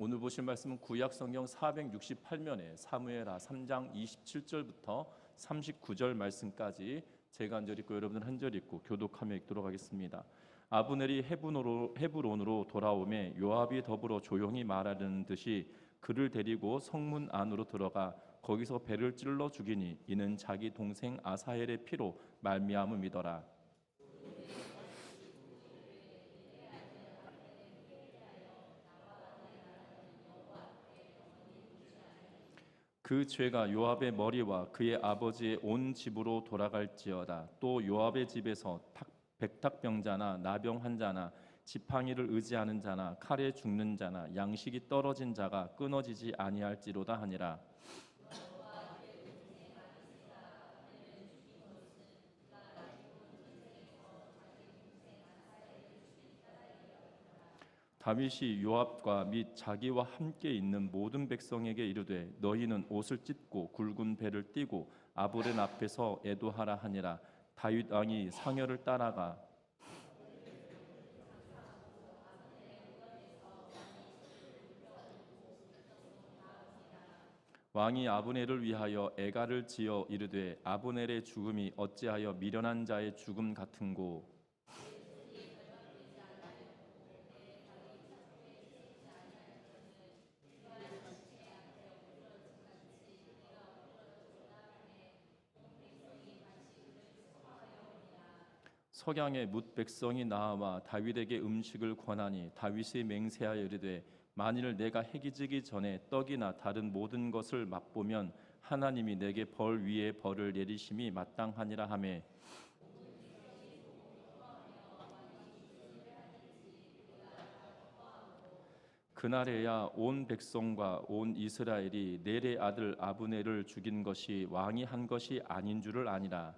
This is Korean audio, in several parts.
오늘 보실 말씀은 구약 성경 468면에 사무엘하 3장 27절부터 39절 말씀까지 제가 한 절 읽고 여러분은 한 절 읽고 교독하며 읽도록 하겠습니다. 아브넬이 헤브론으로 돌아오매 요압이 더불어 조용히 말하려는 듯이 그를 데리고 성문 안으로 들어가 거기서 배를 찔러 죽이니 이는 자기 동생 아사헬의 피로 말미암음이더라. 그 죄가 요압의 머리와 그의 아버지의 온 집으로 돌아갈지어다. 또 요압의 집에서 백탁병자나 나병 환자나 지팡이를 의지하는 자나 칼에 죽는 자나 양식이 떨어진 자가 끊어지지 아니할지로다 하니라. 다윗이 요압과 및 자기와 함께 있는 모든 백성에게 이르되 너희는 옷을 찢고 굵은 배를 띠고 아브넬 앞에서 애도하라 하니라. 다윗 왕이 상여를 따라가 왕이 아브넬을 위하여 애가를 지어 이르되 아브넬의 죽음이 어찌하여 미련한 자의 죽음 같은고. 석양에 뭇 백성이 나와 다윗에게 음식을 권하니 다윗이 맹세하여 이르되 만일 내가 해기지기 전에 떡이나 다른 모든 것을 맛보면 하나님이 내게 벌 위에 벌을 내리심이 마땅하니라 하매. 그날에야 온 백성과 온 이스라엘이 넬의 아들 아브넬을 죽인 것이 왕이 한 것이 아닌 줄을 아니라.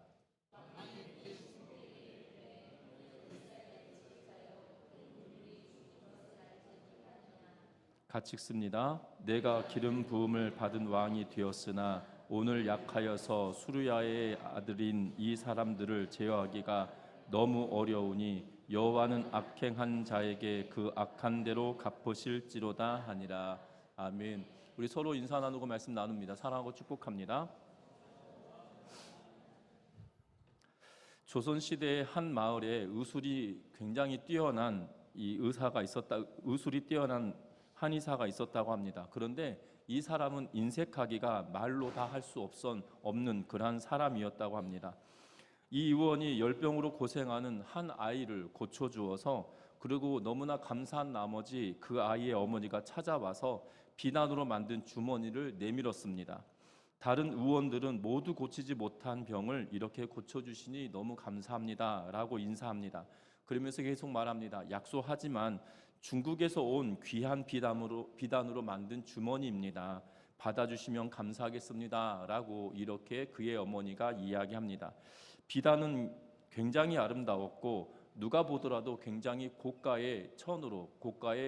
같이 읽습니다. 내가 기름 부음을 받은 왕이 되었으나 오늘 약하여서 수르야의 아들인 이 사람들을 제어하기가 너무 어려우니 여호와는 악행한 자에게 그 악한 대로 갚으실지로다 하니라. 아멘. 우리 서로 인사 나누고 말씀 나눕니다. 사랑하고 축복합니다. 조선 시대의 한 마을에 의술이 굉장히 뛰어난 의술이 뛰어난 한의사가 있었다고 합니다. 그런데 이 사람은 인색하기가 말로 다 할 수 없는 그러한 사람이었다고 합니다. 이 의원이 열병으로 고생하는 한 아이를 고쳐주어서 그리고 너무나 감사한 나머지 그 아이의 어머니가 찾아와서 비단으로 만든 주머니를 내밀었습니다. 다른 의원들은 모두 고치지 못한 병을 이렇게 고쳐주시니 너무 감사합니다 라고 인사합니다. 그러면서 계속 말합니다. 약속하지만 중국에서 온 귀한 비단으로 만든 주머니입니다. 받아주시면 감사하겠습니다 라고 이렇게 그의 어머니가 이야기합니다. 비단은 굉장히 아름다웠고 누가 보더라도 굉장히 고가의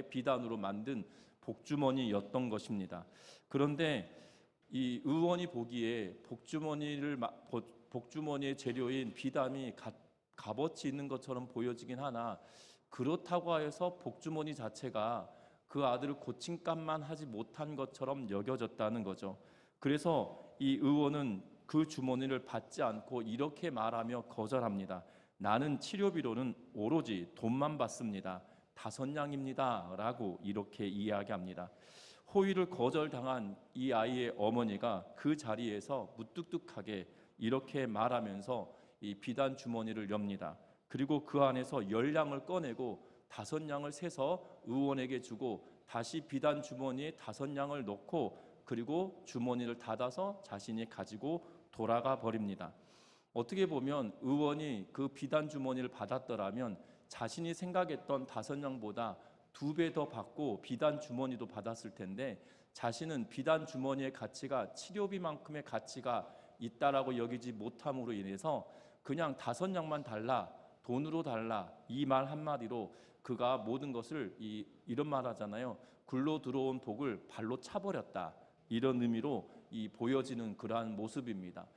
비단으로 만든 복주머니였던 것입니다. 그런데 이 의원이 보기에 복주머니의 재료인 비단이 값어치 있는 것처럼 보여지긴 하나 그렇다고 해서 복주머니 자체가 그 아들을 고친 값만 하지 못한 것처럼 여겨졌다는 거죠. 그래서 이 의원은 그 주머니를 받지 않고 이렇게 말하며 거절합니다. 나는 치료비로는 오로지 돈만 받습니다. 5냥입니다 라고 이렇게 이야기합니다. 호의를 거절당한 이 아이의 어머니가 그 자리에서 무뚝뚝하게 이렇게 말하면서 이 비단 주머니를 엽니다. 그리고 그 안에서 10냥을 꺼내고 5냥을 세서 의원에게 주고 다시 비단 주머니에 5냥을 넣고 그리고 주머니를 닫아서 자신이 가지고 돌아가 버립니다. 어떻게 보면 의원이 그 비단 주머니를 받았더라면 자신이 생각했던 5냥보다 2배 더 받고 비단 주머니도 받았을 텐데 자신은 비단 주머니의 가치가 치료비만큼의 가치가 있다라고 여기지 못함으로 인해서 그냥 5냥만 달라, 돈으로 달라 이 말 한마디로 그가 모든 것을 이런 말 하잖아요. 굴러 들어온 복을 발로 차버렸다. 이런 의미로 보여지는 그러한 모습입니다.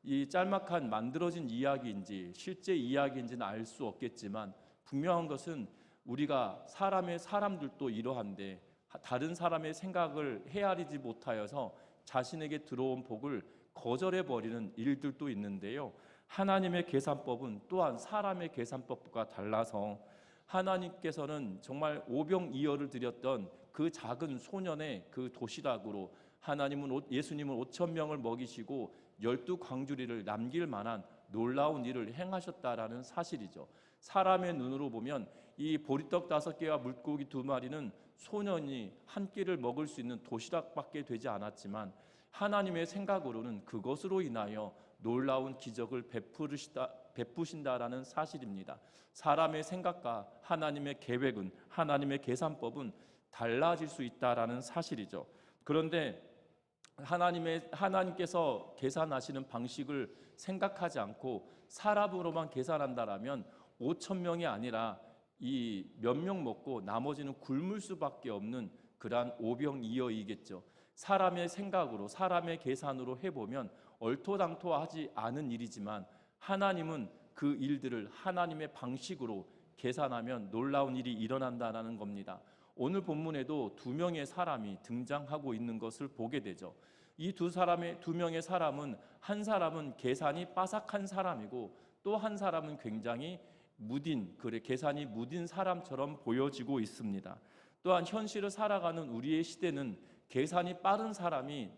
이 짤막한 만들어진 이야기인지 실제 이야기인지는 알 수 없겠지만 분명한 것은 우리가 사람들도 이러한데 다른 사람의 생각을 헤아리지 못하여서 자신에게 들어온 복을 거절해 버리는 일들도 있는데요. 하나님의 계산법은 또한 사람의 계산법과 달라서 하나님께서는 정말 오병이어를 드렸던 그 작은 소년의 그 도시락으로 예수님은 5천 명을 먹이시고 12광주리를 남길 만한 놀라운 일을 행하셨다라는 사실이죠. 사람의 눈으로 보면 이 보리떡 5개와 물고기 2마리는 소년이 한 끼를 먹을 수 있는 도시락밖에 되지 않았지만 하나님의 생각으로는 그것으로 인하여 놀라운 기적을 베푸신다라는 사실입니다. 사람의 생각과 하나님의 계획은, 하나님의 계산법은 달라질 수 있다라는 사실이죠. 그런데 하나님께서 계산하시는 방식을 생각하지 않고 사람으로만 계산한다라면 5천 명이 아니라 이 몇 명 먹고 나머지는 굶을 수밖에 없는 그러한 오병이어이겠죠. 사람의 생각으로, 사람의 계산으로 해보면 얼토당토하지 않은 일이지만 하나님은 그 일들을 하나님의 방식으로 계산하면 놀라운 일이 일어난다는 겁니다. 오늘 본문에도 2명의 사람이 등장하고 있는 것을 보게 되죠. 이 두 명의 사람은, 한 사람은 계산이 빠삭한 사람이고 또 한 사람은 굉장히 계산이 무딘 사람처럼 보여지고 있습니다. 또한 현실을 살아가는 우리의 시대는 계산이 빠른 사람이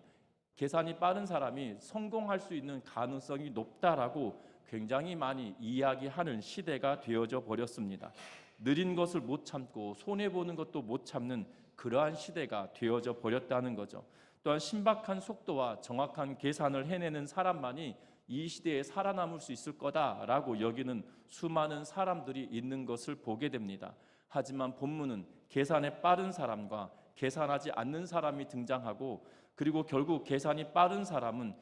성공할 수 있는 가능성이 높다라고 굉장히 많이 이야기하는 시대가 되어져 버렸습니다. 느린 것을 못 참고 손해보는 것도 못 참는 그러한 시대가 되어져 버렸다는 거죠. 또한 신박한 속도와 정확한 계산을 해내는 사람만이 이 시대에 살아남을 수 있을 거다라고 여기는 수많은 사람들이 있는 것을 보게 됩니다. 하지만 본문은 계산에 빠른 사람과 계산하지 않는 사람이 등장하고, 그리고 결국 계산이 빠른 사람은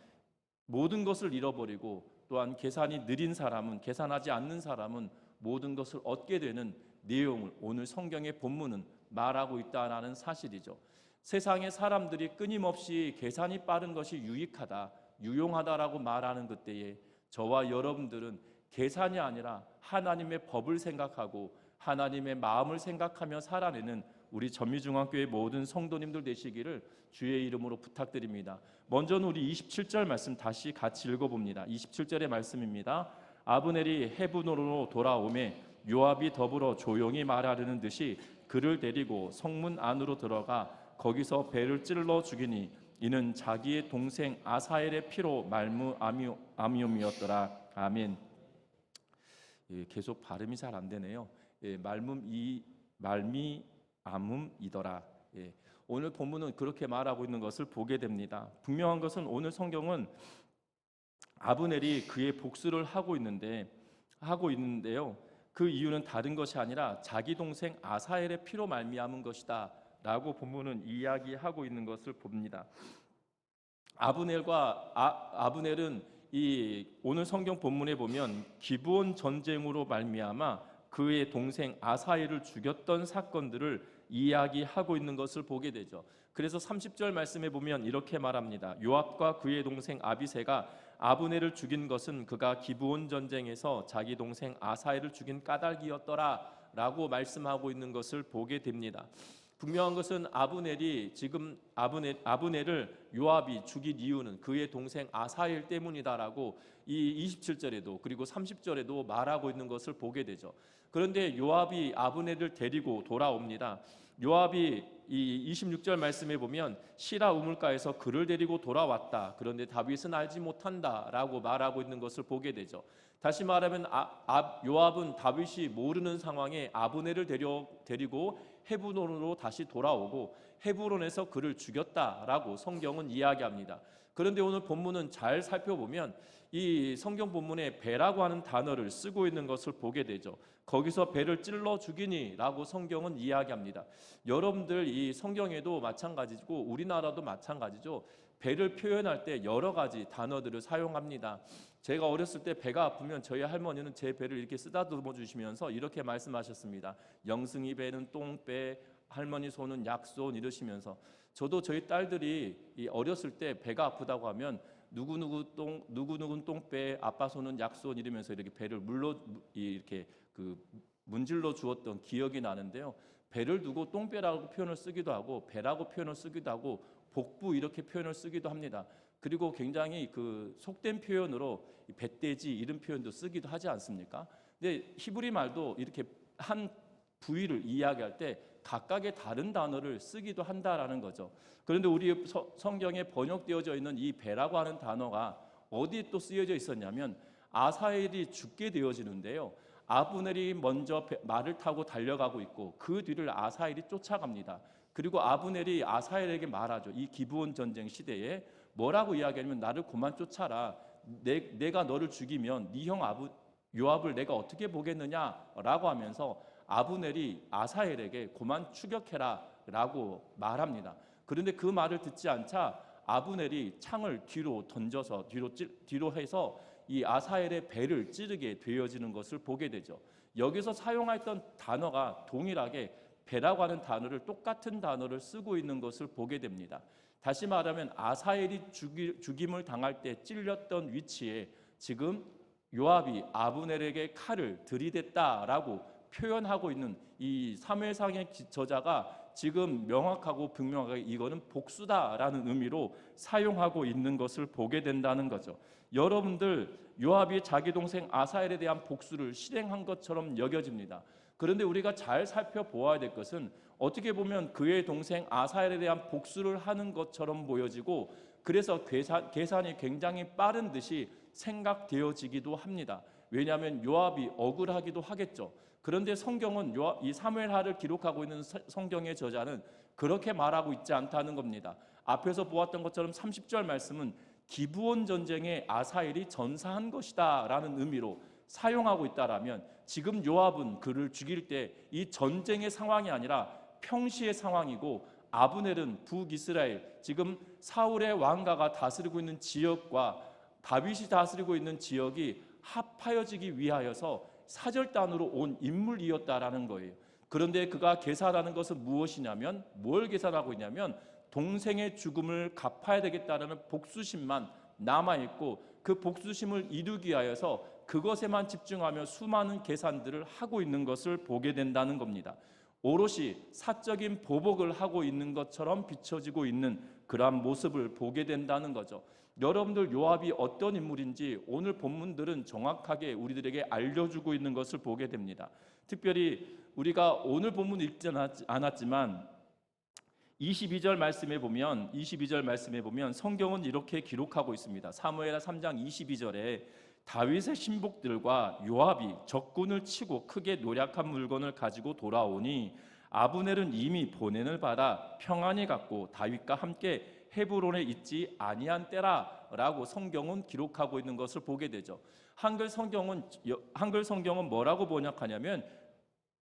모든 것을 잃어버리고 또한 계산이 느린 사람은, 계산하지 않는 사람은 모든 것을 얻게 되는 내용을 오늘 성경의 본문은 말하고 있다는 사실이죠. 세상의 사람들이 끊임없이 계산이 빠른 것이 유익하다, 유용하다라고 말하는 그때에 저와 여러분들은 계산이 아니라 하나님의 법을 생각하고 하나님의 마음을 생각하며 살아내는 우리 전미중앙교회 모든 성도님들 되시기를 주의 이름으로 부탁드립니다. 먼저는 우리 27절 말씀 다시 같이 읽어봅니다. 27절의 말씀입니다. 아브넬이 헤브론으로 돌아오매 요압이 더불어 조용히 말하려는 듯이 그를 데리고 성문 안으로 들어가 거기서 배를 찔러 죽이니 이는 자기의 동생 아사엘의 피로 말미암이었더라. 아멘. 계속 발음이 잘 안 되네요. 말미암음이더라. 오늘 본문은 그렇게 말하고 있는 것을 보게 됩니다. 분명한 것은 오늘 성경은 아브넬이 그의 복수를 하고 있는데요. 그 이유는 다른 것이 아니라 자기 동생 아사엘의 피로 말미암은 것이다 라고 본문은 이야기하고 있는 것을 봅니다. 아브넬은 이 오늘 성경 본문에 보면 기브온 전쟁으로 말미암아 그의 동생 아사엘을 죽였던 사건들을 이야기하고 있는 것을 보게 되죠. 그래서 30절 말씀에 보면 이렇게 말합니다. 요압과 그의 동생 아비새가 아브넬을 죽인 것은 그가 기브온 전쟁에서 자기 동생 아사엘을 죽인 까닭이었더라 라고 말씀하고 있는 것을 보게 됩니다. 분명한 것은 아브넬을 요압이 죽인 이유는 그의 동생 아사엘 때문이다라고 이 27절에도 그리고 30절에도 말하고 있는 것을 보게 되죠. 그런데 요압이 아브넬을 데리고 돌아옵니다. 요압이 이 26절 말씀에 보면 시라 우물가에서 그를 데리고 돌아왔다. 그런데 다윗은 알지 못한다라고 말하고 있는 것을 보게 되죠. 다시 말하면 요압은 다윗이 모르는 상황에 아브넬을 데리고 헤브론으로 다시 돌아오고 헤브론에서 그를 죽였다라고 성경은 이야기합니다. 그런데 오늘 본문은 잘 살펴보면 이 성경 본문에 배라고 하는 단어를 쓰고 있는 것을 보게 되죠. 거기서 배를 찔러 죽이니라고 성경은 이야기합니다. 여러분들 이 성경에도 마찬가지고 우리나라도 마찬가지죠. 배를 표현할 때 여러 가지 단어들을 사용합니다. 제가 어렸을 때 배가 아프면 저희 할머니는 제 배를 이렇게 쓰다듬어 주시면서 이렇게 말씀하셨습니다. 영승이 배는 똥배, 할머니 손은 약손 이러시면서 저도 저희 딸들이 어렸을 때 배가 아프다고 하면 누구누구 똥배, 아빠 손은 약손 이러면서 이렇게 배를 이렇게 문질러 주었던 기억이 나는데요. 배를 두고 똥배라고 표현을 쓰기도 하고 배라고 표현을 쓰기도 하고 복부 이렇게 표현을 쓰기도 합니다. 그리고 굉장히 그 속된 표현으로 배돼지 이런 표현도 쓰기도 하지 않습니까? 근데 히브리 말도 이렇게 한 부위를 이야기할 때 각각의 다른 단어를 쓰기도 한다라는 거죠. 그런데 우리 성경에 번역되어져 있는 이 배라고 하는 단어가 어디에 또 쓰여져 있었냐면 아사헬이 죽게 되어지는데요. 아브넬이 먼저 말을 타고 달려가고 있고 그 뒤를 아사헬이 쫓아갑니다. 그리고 아브넬이 아사헬에게 말하죠. 이 기브온 전쟁 시대에 뭐라고 이야기하냐면 나를 그만 쫓아라. 내가 너를 죽이면 네 형 요압을 내가 어떻게 보겠느냐라고 하면서 아브넬이 아사헬에게 그만 추격해라 라고 말합니다. 그런데 그 말을 듣지 않자 아브넬이 창을 뒤로 던져서 뒤로 해서 이 아사헬의 배를 찌르게 되어지는 것을 보게 되죠. 여기서 사용했던 단어가 동일하게 배라고 하는 단어를 똑같은 단어를 쓰고 있는 것을 보게 됩니다. 다시 말하면 아사헬이 죽임을 당할 때 찔렸던 위치에 지금 요압이 아브넬에게 칼을 들이댔다라고 표현하고 있는 이 사무엘상의 저자가 지금 명확하고 분명하게 이거는 복수다라는 의미로 사용하고 있는 것을 보게 된다는 거죠. 여러분들 요압이 자기 동생 아사헬에 대한 복수를 실행한 것처럼 여겨집니다. 그런데 우리가 잘 살펴보아야 될 것은 어떻게 보면 그의 동생 아사헬에 대한 복수를 하는 것처럼 보여지고 그래서 계산이 굉장히 빠른 듯이 생각되어지기도 합니다. 왜냐하면 요압이 억울하기도 하겠죠. 그런데 성경은 이 사무엘하를 기록하고 있는 성경의 저자는 그렇게 말하고 있지 않다는 겁니다. 앞에서 보았던 것처럼 30절 말씀은 기브온 전쟁에 아사헬이 전사한 것이다 라는 의미로 사용하고 있다라면 지금 요압은 그를 죽일 때 이 전쟁의 상황이 아니라 평시의 상황이고 아브넬은 북이스라엘 지금 사울의 왕가가 다스리고 있는 지역과 다윗이 다스리고 있는 지역이 합하여지기 위하여서 사절단으로 온 인물이었다라는 거예요. 그런데 그가 계산하는 것은 무엇이냐면 뭘 계산하고 있냐면 동생의 죽음을 갚아야 되겠다라는 복수심만 남아있고 그 복수심을 이루기 위하여서 그것에만 집중하며 수많은 계산들을 하고 있는 것을 보게 된다는 겁니다. 오롯이 사적인 보복을 하고 있는 것처럼 비춰지고 있는 그러한 모습을 보게 된다는 거죠. 여러분들 요압이 어떤 인물인지 오늘 본문들은 정확하게 우리들에게 알려주고 있는 것을 보게 됩니다. 특별히 우리가 오늘 본문 읽지 않았지만 22절 말씀에 보면 성경은 이렇게 기록하고 있습니다. 사무엘하 3장 22절에 다윗의 신복들과 요압이 적군을 치고 크게 노략한 물건을 가지고 돌아오니 아브넬은 이미 보냄을 받아 평안히 갔고 다윗과 함께 헤브론에 있지 아니한 때라라고 성경은 기록하고 있는 것을 보게 되죠. 한글 성경은 뭐라고 번역하냐면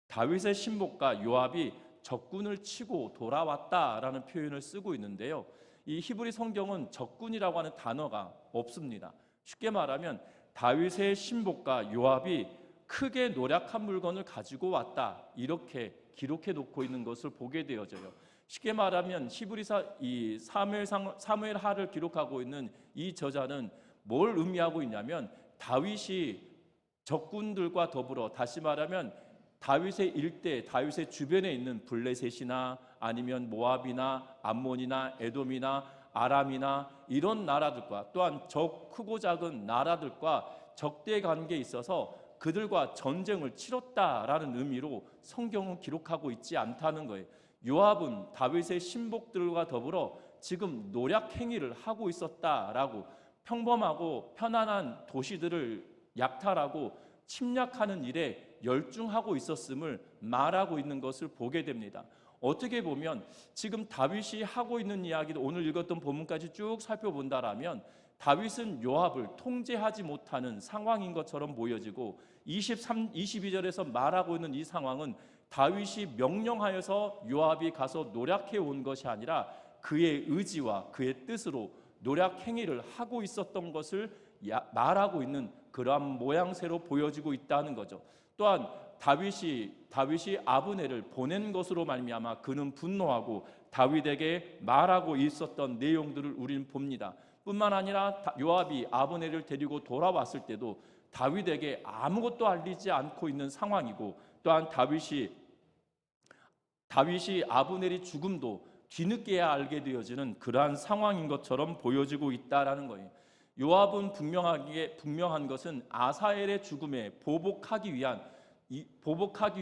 다윗의 신복과 요압이 적군을 치고 돌아왔다라는 표현을 쓰고 있는데요. 이 히브리 성경은 적군이라고 하는 단어가 없습니다. 쉽게 말하면 다윗의 신복과 요압이 크게 노략한 물건을 가지고 왔다 이렇게 기록해 놓고 있는 것을 보게 되어져요. 쉽게 말하면 이 사무엘하를 기록하고 있는 이 저자는 뭘 의미하고 있냐면 다윗이 적군들과 더불어 다시 말하면 다윗의 일대, 다윗의 주변에 있는 블레셋이나 아니면 모압이나 암몬이나 에돔이나 아람이나 이런 나라들과 또한 크고 작은 나라들과 적대 관계에 있어서 그들과 전쟁을 치렀다라는 의미로 성경은 기록하고 있지 않다는 거예요. 요압은 다윗의 신복들과 더불어 지금 노략 행위를 하고 있었다라고 평범하고 편안한 도시들을 약탈하고 침략하는 일에 열중하고 있었음을 말하고 있는 것을 보게 됩니다. 어떻게 보면 지금 다윗이 하고 있는 이야기도 오늘 읽었던 본문까지 쭉 살펴본다라면 다윗은 요압을 통제하지 못하는 상황인 것처럼 보여지고 22절에서 말하고 있는 이 상황은 다윗이 명령하여서 요압이 가서 노략해 온 것이 아니라 그의 의지와 그의 뜻으로 노략 행위를 하고 있었던 것을 말하고 있는 그러한 모양새로 보여지고 있다는 거죠. 또한 다윗이 아브넬을 보낸 것으로 말미암아 그는 분노하고 다윗에게 말하고 있었던 내용들을 우리는 봅니다. 뿐만 아니라 요압이 아브넬을 데리고 돌아왔을 때도 다윗에게 아무것도 알리지 않고 있는 상황이고 또한 다윗이 다윗이 아브넬의 죽음도 뒤늦게야 알게 되어지는 그러한 상황인 것처럼 보여지고 있다라는 거예요. 요압은 분명한 것은 아사엘의 죽음에 보복하기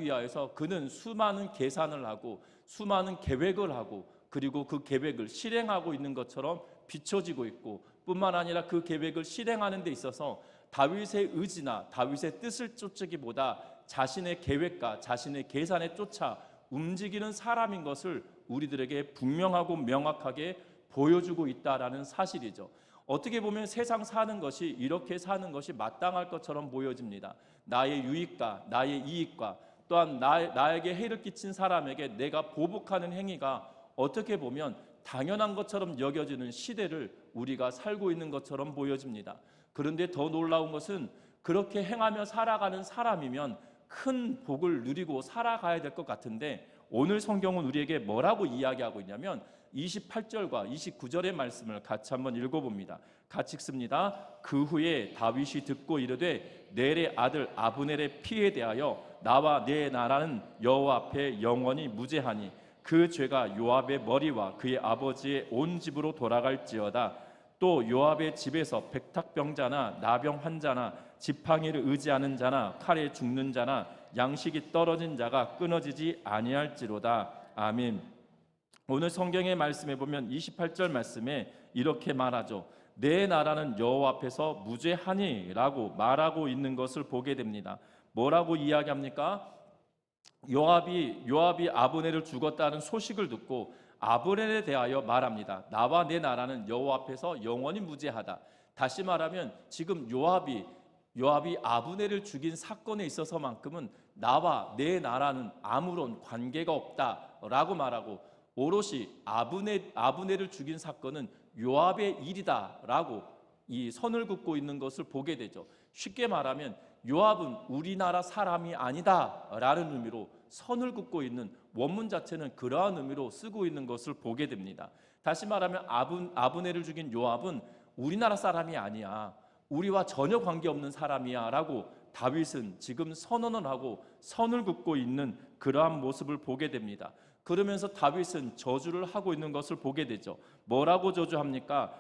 위하여서 그는 수많은 계산을 하고 수많은 계획을 하고 그리고 그 계획을 실행하고 있는 것처럼 비춰지고 있고, 뿐만 아니라 그 계획을 실행하는 데 있어서 다윗의 의지나 다윗의 뜻을 쫓기보다 자신의 계획과 자신의 계산에 쫓아 움직이는 사람인 것을 우리들에게 분명하고 명확하게 보여주고 있다라는 사실이죠. 어떻게 보면 세상 사는 것이 이렇게 사는 것이 마땅할 것처럼 보여집니다. 나의 유익과 나의 이익과 또한 나에게 해를 끼친 사람에게 내가 보복하는 행위가 어떻게 보면 당연한 것처럼 여겨지는 시대를 우리가 살고 있는 것처럼 보여집니다. 그런데 더 놀라운 것은 그렇게 행하며 살아가는 사람이면 큰 복을 누리고 살아가야 될 것 같은데, 오늘 성경은 우리에게 뭐라고 이야기하고 있냐면 28절과 29절의 말씀을 같이 한번 읽어봅니다. 같이 읽습니다. 그 후에 다윗이 듣고 이르되 넬의 아들 아브넬의 피에 대하여 나와 내 나라는 여호와 앞에 영원히 무죄하니 그 죄가 요압의 머리와 그의 아버지의 온 집으로 돌아갈지어다. 또 요압의 집에서 백탁병자나 나병 환자나 지팡이를 의지하는 자나 칼에 죽는 자나 양식이 떨어진 자가 끊어지지 아니할지로다. 아멘. 오늘 성경의 말씀에 보면 28절 말씀에 이렇게 말하죠. 내 나라는 여호와 앞에서 무죄하니 라고 말하고 있는 것을 보게 됩니다. 뭐라고 이야기합니까? 요압이 아브넬을 죽었다는 소식을 듣고 아브넬에 대하여 말합니다. 나와 내 나라는 여호와 앞에서 영원히 무죄하다. 다시 말하면 지금 요압이 아브넬을 죽인 사건에 있어서만큼은 나와 내 나라는 아무런 관계가 없다라고 말하고, 오롯이 아브넬을 죽인 사건은 요압의 일이다라고 이 선을 긋고 있는 것을 보게 되죠. 쉽게 말하면 요압은 우리나라 사람이 아니다라는 의미로 선을 긋고 있는, 원문 자체는 그러한 의미로 쓰고 있는 것을 보게 됩니다. 다시 말하면 아브넬을 죽인 요압은 우리나라 사람이 아니야, 우리와 전혀 관계없는 사람이야 라고 다윗은 지금 선언을 하고 선을 긋고 있는 그러한 모습을 보게 됩니다. 그러면서 다윗은 저주를 하고 있는 것을 보게 되죠. 뭐라고 저주합니까?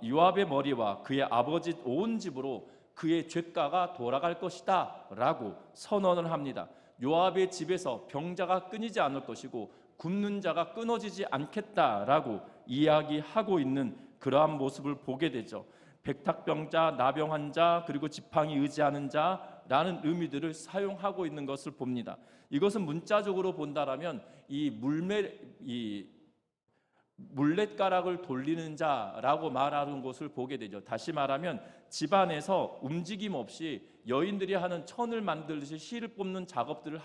요압의 머리와 그의 아버지 온 집으로 그의 죄가가 돌아갈 것이다 라고 선언을 합니다. 요압의 집에서 병자가 끊이지 않을 것이고 굶는 자가 끊어지지 않겠다라고 이야기하고 있는 그러한 모습을 보게 되죠. 백탁병자, 나병 환자, 그리고 지팡이 의지하는 자라는 의미들을 사용하고 있는 것을 봅니다. 이것은 문자적으로 본다라면 이 물렛가락을 돌리는 자라고 말하는 것을 보게 되죠. 다시 말하면 집안에서 움직임 없이 여인들이 하는 천을 만들듯이 실을 뽑는 작업들을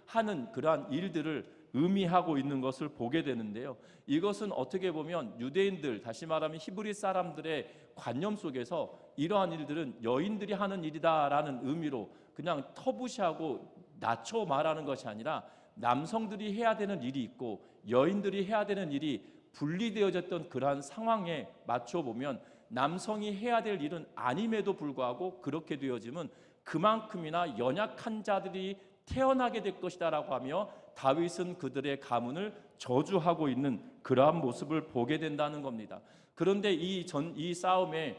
하는 그러한 일들을 의미하고 있는 것을 보게 되는데요. 이것은 어떻게 보면 유대인들, 다시 말하면 히브리 사람들의 관념 속에서 이러한 일들은 여인들이 하는 일이다라는 의미로 그냥 터부시하고 낮춰 말하는 것이 아니라 남성들이 해야 되는 일이 있고 여인들이 해야 되는 일이 분리되어졌던 그러한 상황에 맞춰보면 남성이 해야 될 일은 아님에도 불구하고 그렇게 되어지면 그만큼이나 연약한 자들이 태어나게 될 것이다라고 하며 다윗은 그들의 가문을 저주하고 있는 그러한 모습을 보게 된다는 겁니다. 그런데 이 싸움에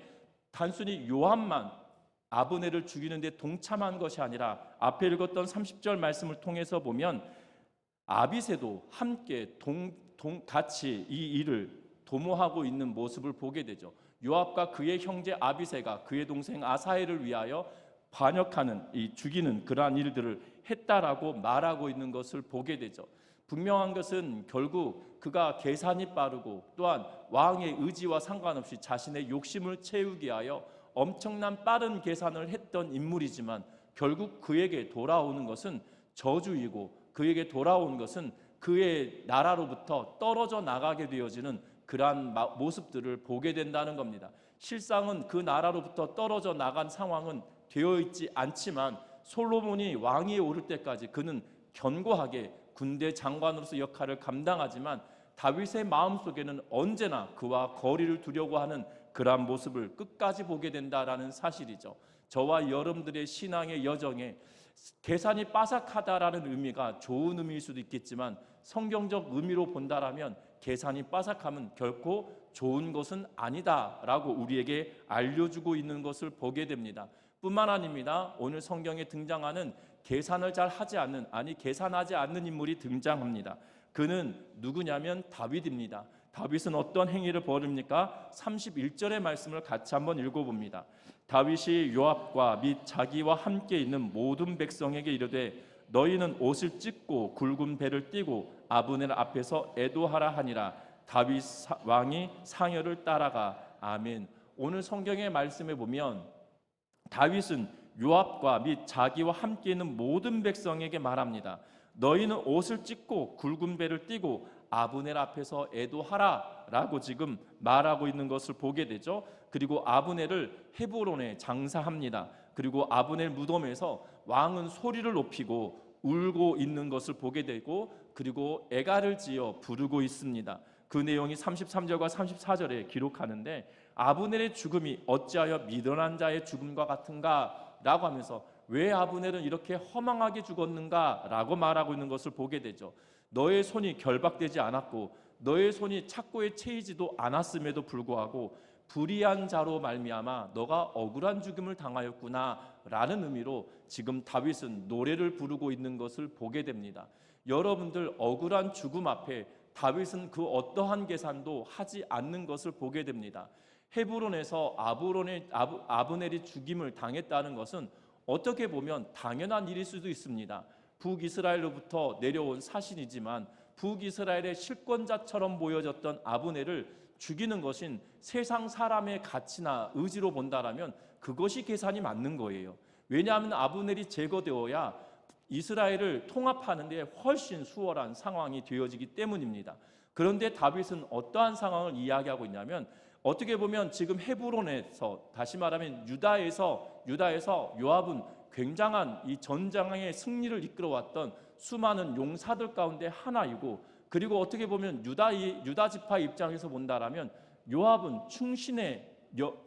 단순히 요압만 아브넬을 죽이는 데 동참한 것이 아니라 앞에 읽었던 30절 말씀을 통해서 보면 아비새도 함께 같이 이 일을 도모하고 있는 모습을 보게 되죠. 요압과 그의 형제 아비새가 그의 동생 아사엘을 위하여 반역하는, 죽이는 그러한 일들을 했다라고 말하고 있는 것을 보게 되죠. 분명한 것은 결국 그가 계산이 빠르고 또한 왕의 의지와 상관없이 자신의 욕심을 채우기 위하여 엄청난 빠른 계산을 했던 인물이지만 결국 그에게 돌아오는 것은 저주이고 그에게 돌아오는 것은 그의 나라로부터 떨어져 나가게 되어지는 그러한 모습들을 보게 된다는 겁니다. 실상은 그 나라로부터 떨어져 나간 상황은 되어 있지 않지만 솔로몬이 왕위에 오를 때까지 그는 견고하게 군대 장관으로서 역할을 감당하지만 다윗의 마음속에는 언제나 그와 거리를 두려고 하는 그러한 모습을 끝까지 보게 된다라는 사실이죠. 저와 여러분들의 신앙의 여정에 계산이 빠삭하다라는 의미가 좋은 의미일 수도 있겠지만 성경적 의미로 본다라면 계산이 빠삭함은 결코 좋은 것은 아니다라고 우리에게 알려주고 있는 것을 보게 됩니다. 뿐만 아닙니다. 오늘 성경에 등장하는 계산을 잘 하지 않는, 계산하지 않는 인물이 등장합니다. 그는 누구냐면 다윗입니다. 다윗은 어떤 행위를 벌입니까? 31절의 말씀을 같이 한번 읽어봅니다. 다윗이 요압과 및 자기와 함께 있는 모든 백성에게 이르되 너희는 옷을 찢고 굵은 배를 띠고 아브넬 앞에서 애도하라 하니라. 다윗 왕이 상여를 따라가. 아멘. 오늘 성경의 말씀에 보면 다윗은 요압과 및 자기와 함께 있는 모든 백성에게 말합니다. 너희는 옷을 찢고 굵은 배를 띠고 아브넬 앞에서 애도하라 라고 지금 말하고 있는 것을 보게 되죠. 그리고 아브넬을 헤브론에 장사합니다. 그리고 아브넬 무덤에서 왕은 소리를 높이고 울고 있는 것을 보게 되고, 그리고 애가를 지어 부르고 있습니다. 그 내용이 33절과 34절에 기록하는데, 아브넬의 죽음이 어찌하여 미련한 자의 죽음과 같은가 라고 하면서 왜 아브넬은 이렇게 허망하게 죽었는가 라고 말하고 있는 것을 보게 되죠. 너의 손이 결박되지 않았고 너의 손이 착고에 채이지도 않았음에도 불구하고 불의한 자로 말미암아 너가 억울한 죽음을 당하였구나 라는 의미로 지금 다윗은 노래를 부르고 있는 것을 보게 됩니다. 여러분들, 억울한 죽음 앞에 다윗은 그 어떠한 계산도 하지 않는 것을 보게 됩니다. 헤브론에서 아브넬이 죽임을 당했다는 것은 어떻게 보면 당연한 일일 수도 있습니다. 북이스라엘로부터 내려온 사실이지만 북이스라엘의 실권자처럼 보여졌던 아브넬을 죽이는 것인 세상 사람의 가치나 의지로 본다라면 그것이 계산이 맞는 거예요. 왜냐하면 아브넬이 제거되어야 이스라엘을 통합하는 데 훨씬 수월한 상황이 되어지기 때문입니다. 그런데 다윗은 어떠한 상황을 이야기하고 있냐면, 어떻게 보면 지금 헤브론에서, 다시 말하면 유다에서 요압은 굉장한 이 전장의 승리를 이끌어왔던 수많은 용사들 가운데 하나이고, 그리고 어떻게 보면 유다 지파 입장에서 본다라면 요압은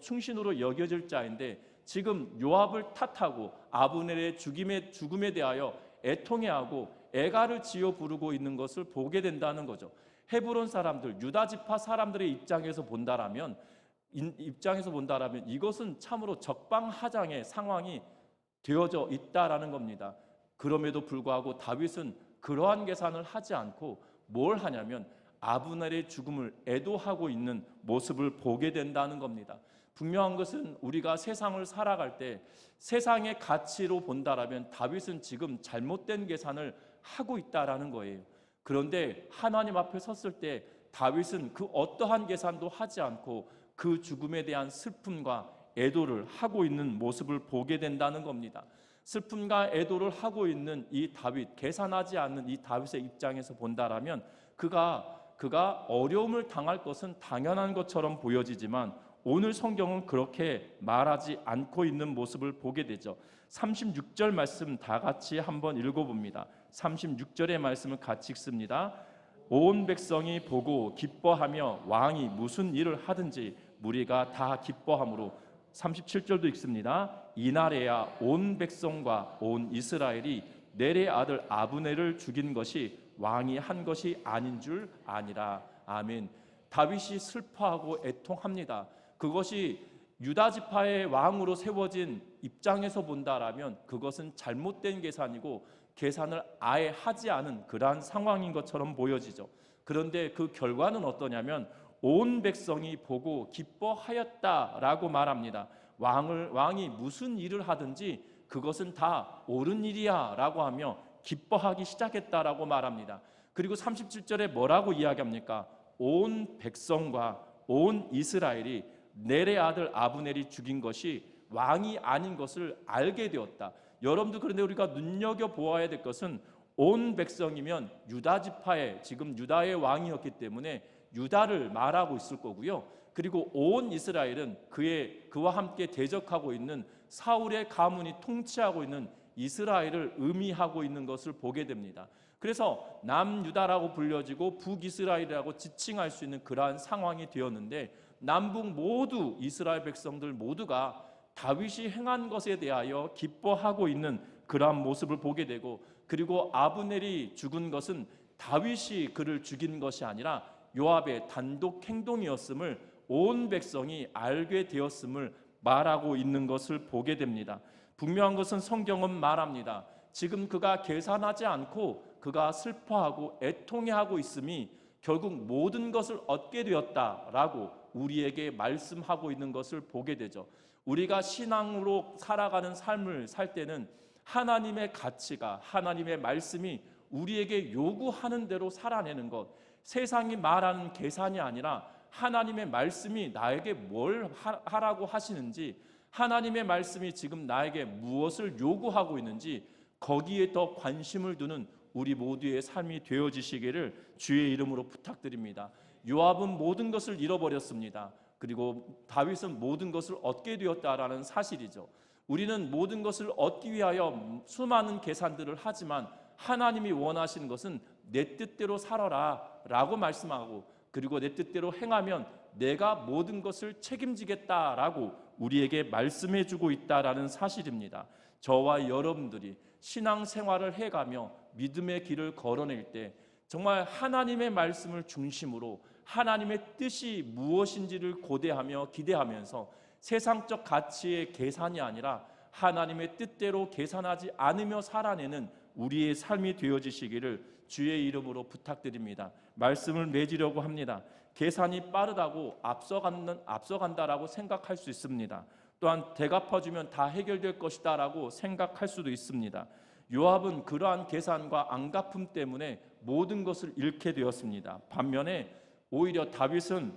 충신으로 여겨질 자인데, 지금 요압을 탓하고 아브넬의 죽음에 대하여 애통해하고 애가를 지어 부르고 있는 것을 보게 된다는 거죠. 헤브론 사람들, 유다 지파 사람들의 입장에서 본다라면 이것은 참으로 적방하장의 상황이 되어져 있다라는 겁니다. 그럼에도 불구하고 다윗은 그러한 계산을 하지 않고 뭘 하냐면 아브넬의 죽음을 애도하고 있는 모습을 보게 된다는 겁니다. 분명한 것은 우리가 세상을 살아갈 때 세상의 가치로 본다라면 다윗은 지금 잘못된 계산을 하고 있다라는 거예요. 그런데 하나님 앞에 섰을 때 다윗은 그 어떠한 계산도 하지 않고 그 죽음에 대한 슬픔과 애도를 하고 있는 모습을 보게 된다는 겁니다. 슬픔과 애도를 하고 있는 이 다윗, 계산하지 않는 이 다윗의 입장에서 본다라면 그가 어려움을 당할 것은 당연한 것처럼 보여지지만 오늘 성경은 그렇게 말하지 않고 있는 모습을 보게 되죠. 36절 말씀 다 같이 한번 읽어봅니다. 36절의 말씀을 같이 읽습니다. 온 백성이 보고 기뻐하며 왕이 무슨 일을 하든지 무리가 다 기뻐하므로. 37절도 읽습니다. 이날에야 온 백성과 온 이스라엘이 넬의 아들 아브넬을 죽인 것이 왕이 한 것이 아닌 줄 아니라. 아멘. 다윗이 슬퍼하고 애통합니다. 그것이 유다 지파의 왕으로 세워진 입장에서 본다라면 그것은 잘못된 계산이고 계산을 아예 하지 않은 그러한 상황인 것처럼 보여지죠. 그런데 그 결과는 어떠냐면 온 백성이 보고 기뻐하였다라고 말합니다. 왕이 무슨 일을 하든지 그것은 다 옳은 일이야 라고 하며 기뻐하기 시작했다라고 말합니다. 그리고 37절에 뭐라고 이야기합니까? 온 백성과 온 이스라엘이 넬의 아들 아브넬이 죽인 것이 왕이 아닌 것을 알게 되었다. 여러분도 그런데 우리가 눈여겨보아야 될 것은 온 백성이면 유다 지파의, 지금 유다의 왕이었기 때문에 유다를 말하고 있을 거고요. 그리고 온 이스라엘은 그와 함께 대적하고 있는 사울의 가문이 통치하고 있는 이스라엘을 의미하고 있는 것을 보게 됩니다. 그래서 남유다라고 불려지고 북이스라엘이라고 지칭할 수 있는 그러한 상황이 되었는데, 남북 모두 이스라엘 백성들 모두가 다윗이 행한 것에 대하여 기뻐하고 있는 그러한 모습을 보게 되고, 그리고 아브넬이 죽은 것은 다윗이 그를 죽인 것이 아니라 요압의 단독 행동이었음을 온 백성이 알게 되었음을 말하고 있는 것을 보게 됩니다. 분명한 것은 성경은 말합니다. 지금 그가 계산하지 않고 그가 슬퍼하고 애통해하고 있음이 결국 모든 것을 얻게 되었다라고 우리에게 말씀하고 있는 것을 보게 되죠. 우리가 신앙으로 살아가는 삶을 살 때는 하나님의 가치가, 하나님의 말씀이 우리에게 요구하는 대로 살아내는 것, 세상이 말하는 계산이 아니라 하나님의 말씀이 나에게 뭘 하라고 하시는지, 하나님의 말씀이 지금 나에게 무엇을 요구하고 있는지 거기에 더 관심을 두는 우리 모두의 삶이 되어지시기를 주의 이름으로 부탁드립니다. 요압은 모든 것을 잃어버렸습니다. 그리고 다윗은 모든 것을 얻게 되었다라는 사실이죠. 우리는 모든 것을 얻기 위하여 수많은 계산들을 하지만 하나님이 원하시는 것은 내 뜻대로 살아라 라고 말씀하고, 그리고 내 뜻대로 행하면 내가 모든 것을 책임지겠다라고 우리에게 말씀해 주고 있다라는 사실입니다. 저와 여러분들이 신앙생활을 해가며 믿음의 길을 걸어낼 때 정말 하나님의 말씀을 중심으로 하나님의 뜻이 무엇인지를 고대하며 기대하면서 세상적 가치의 계산이 아니라 하나님의 뜻대로 계산하지 않으며 살아내는 우리의 삶이 되어지시기를 주의 이름으로 부탁드립니다. 말씀을 맺으려고 합니다. 계산이 빠르다고 앞서간다라고 생각할 수 있습니다. 또한 대갚아주면 다 해결될 것이다 라고 생각할 수도 있습니다. 요압은 그러한 계산과 안갚음 때문에 모든 것을 잃게 되었습니다. 반면에 오히려 다윗은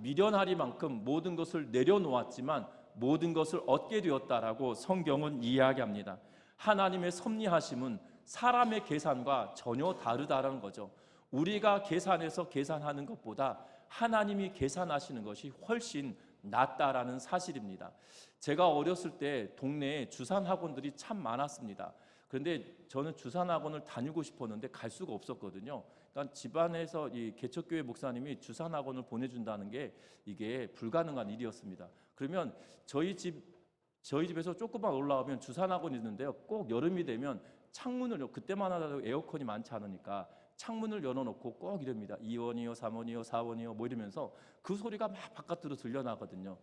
미련하리만큼 모든 것을 내려놓았지만 모든 것을 얻게 되었다라고 성경은 이야기합니다. 하나님의 섭리하심은 사람의 계산과 전혀 다르다는 거죠. 우리가 계산해서 계산하는 것보다 하나님이 계산하시는 것이 훨씬 낫다라는 사실입니다. 제가 어렸을 때 동네에 주산학원들이 참 많았습니다. 그런데 저는 주산학원을 다니고 싶었는데 갈 수가 없었거든요. 그러니까 집안에서 이 개척교회 목사님이 주산학원을 보내준다는 게 이게 불가능한 일이었습니다. 그러면 저희 집에서 조금만 올라오면 주산학원이 있는데요. 꼭 여름이 되면 창문을, 그때만 하더라도 에어컨이 많지 않으니까 창문을 열어놓고 꼭 이럽니다. 2원이요, 3원이요, 4원이요 뭐 이러면서 그 소리가 막 바깥으로 들려나거든요.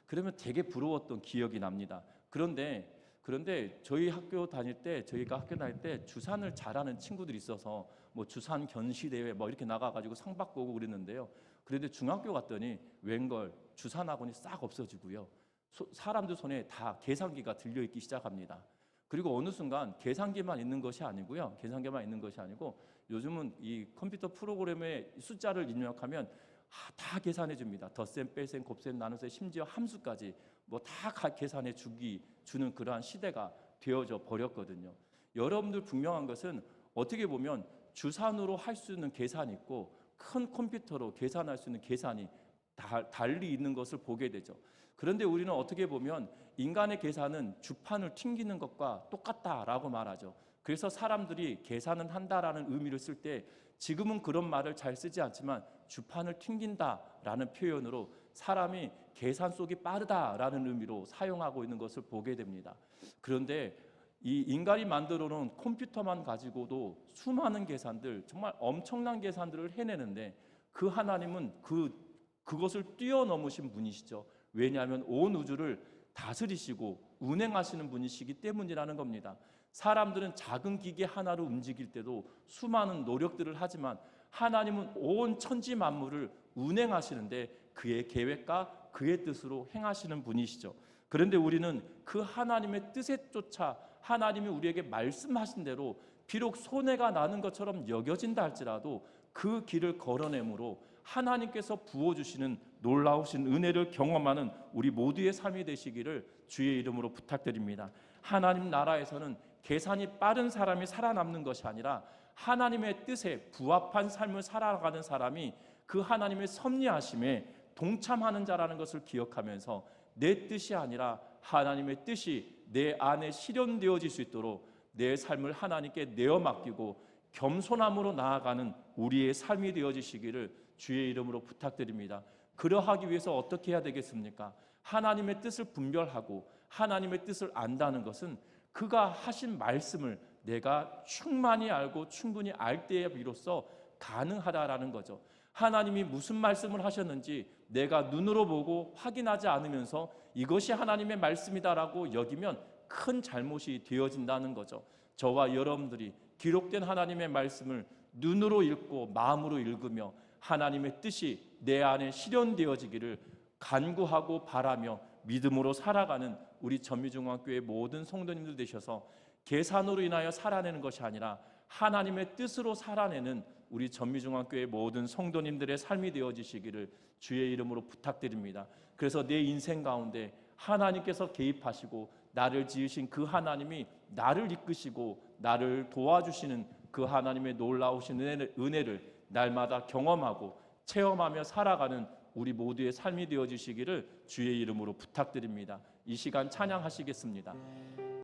그러면 되게 부러웠던 기억이 납니다. 그런데 저희 학교 다닐 때, 저희가 학교 다닐 때 주산을 잘하는 친구들이 있어서 뭐 주산 견시대회 뭐 이렇게 나가가지고 상 받고 오고 그랬는데요. 그런데 중학교 갔더니 웬걸 주산학원이 싹 없어지고요. 사람들 손에 다 계산기가 들려있기 시작합니다. 그리고 어느 순간 계산기만 있는 것이 아니고요. 계산기만 있는 것이 아니고 요즘은 이 컴퓨터 프로그램에 숫자를 입력하면 다 계산해 줍니다. 덧셈, 뺄셈, 곱셈, 나눗셈, 심지어 함수까지 뭐 다 계산해 주는 그러한 시대가 되어져 버렸거든요. 여러분들 분명한 것은 어떻게 보면 주산으로 할 수 있는 계산이 있고 큰 컴퓨터로 계산할 수 있는 계산이 달리 있는 것을 보게 되죠. 그런데 우리는 어떻게 보면 인간의 계산은 주판을 튕기는 것과 똑같다라고 말하죠. 그래서 사람들이 계산은 한다라는 의미를 쓸 때 지금은 그런 말을 잘 쓰지 않지만 주판을 튕긴다라는 표현으로 사람이 계산 속이 빠르다라는 의미로 사용하고 있는 것을 보게 됩니다. 그런데 이 인간이 만들어 놓은 컴퓨터만 가지고도 수많은 계산들, 정말 엄청난 계산들을 해내는데 그 하나님은 그것을 뛰어넘으신 분이시죠. 왜냐하면 온 우주를 다스리시고 운행하시는 분이시기 때문이라는 겁니다. 사람들은 작은 기계 하나로 움직일 때도 수많은 노력들을 하지만 하나님은 온 천지 만물을 운행하시는데 그의 계획과 그의 뜻으로 행하시는 분이시죠. 그런데 우리는 그 하나님의 뜻에 쫓아 하나님이 우리에게 말씀하신 대로 비록 손해가 나는 것처럼 여겨진다 할지라도 그 길을 걸어내므로 하나님께서 부어주시는 놀라우신 은혜를 경험하는 우리 모두의 삶이 되시기를 주의 이름으로 부탁드립니다. 하나님 나라에서는 계산이 빠른 사람이 살아남는 것이 아니라 하나님의 뜻에 부합한 삶을 살아가는 사람이 그 하나님의 섭리하심에 동참하는 자라는 것을 기억하면서 내 뜻이 아니라 하나님의 뜻이 내 안에 실현되어질 수 있도록 내 삶을 하나님께 내어 맡기고 겸손함으로 나아가는 우리의 삶이 되어지시기를 주의 이름으로 부탁드립니다. 그러하기 위해서 어떻게 해야 되겠습니까? 하나님의 뜻을 분별하고 하나님의 뜻을 안다는 것은 그가 하신 말씀을 내가 충만히 알고 충분히 알 때에 비로소 가능하다라는 거죠. 하나님이 무슨 말씀을 하셨는지 내가 눈으로 보고 확인하지 않으면서 이것이 하나님의 말씀이다라고 여기면 큰 잘못이 되어진다는 거죠. 저와 여러분들이 기록된 하나님의 말씀을 눈으로 읽고 마음으로 읽으며 하나님의 뜻이 내 안에 실현되어지기를 간구하고 바라며 믿음으로 살아가는 우리 전미중앙교회 모든 성도님들 되셔서 계산으로 인하여 살아내는 것이 아니라 하나님의 뜻으로 살아내는 우리 전미중앙교회 모든 성도님들의 삶이 되어지시기를 주의 이름으로 부탁드립니다. 그래서 내 인생 가운데 하나님께서 개입하시고 나를 지으신 그 하나님이 나를 이끄시고 나를 도와주시는 그 하나님의 놀라우신 은혜를 날마다 경험하고 체험하며 살아가는 우리 모두의 삶이 되어지시기를 주의 이름으로 부탁드립니다. 이 시간 찬양하시겠습니다.